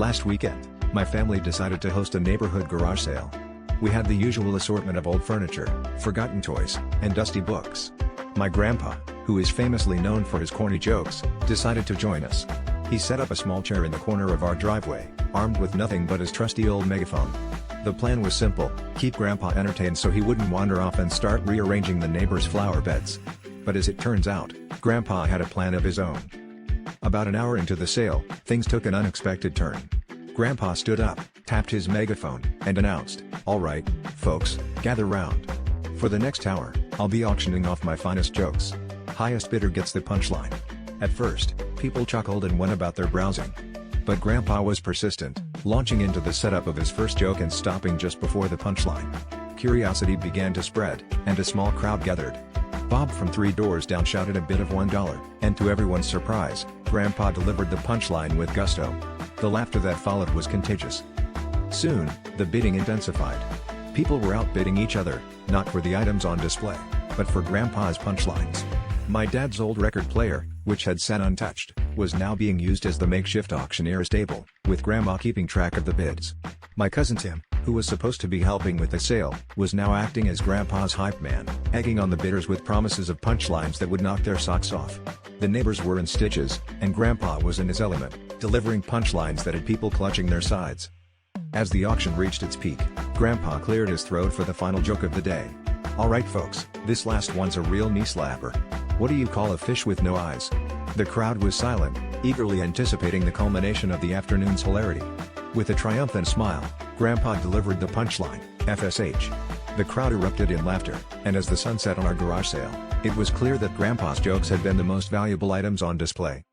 Last weekend, my family decided to host a neighborhood garage sale. We had the usual assortment of old furniture, forgotten toys, and dusty books. My grandpa, who is famously known for his corny jokes, decided to join us. He set up a small chair in the corner of our driveway, armed with nothing but his trusty old megaphone. The plan was simple: keep Grandpa entertained so he wouldn't wander off and start rearranging the neighbors' flower beds. But as it turns out, Grandpa had a plan of his own. About an hour into the sale, things took an unexpected turn. Grandpa stood up, tapped his megaphone, and announced, "All right, folks, gather round. For the next hour, I'll be auctioning off my finest jokes. Highest bidder gets the punchline." At first, people chuckled and went about their browsing. But Grandpa was persistent, launching into the setup of his first joke and stopping just before the punchline. Curiosity began to spread, and a small crowd gathered. Bob from 3 doors down shouted a bid of $1, and to everyone's surprise, Grandpa delivered the punchline with gusto. The laughter that followed was contagious. Soon, the bidding intensified. People were outbidding each other, not for the items on display, but for Grandpa's punchlines. My dad's old record player, which had sat untouched, was now being used as the makeshift auctioneer's table, with Grandma keeping track of the bids. My cousin Tim, who was supposed to be helping with the sale, was now acting as Grandpa's hype man, egging on the bidders with promises of punchlines that would knock their socks off. The neighbors were in stitches, and Grandpa was in his element, delivering punchlines that had people clutching their sides. As the auction reached its peak, Grandpa cleared his throat for the final joke of the day. "All right folks, this last one's a real knee-slapper. What do you call a fish with no eyes?" The crowd was silent, eagerly anticipating the culmination of the afternoon's hilarity. With a triumphant smile, Grandpa delivered the punchline, FSH. The crowd erupted in laughter, and as the sun set on our garage sale, it was clear that Grandpa's jokes had been the most valuable items on display.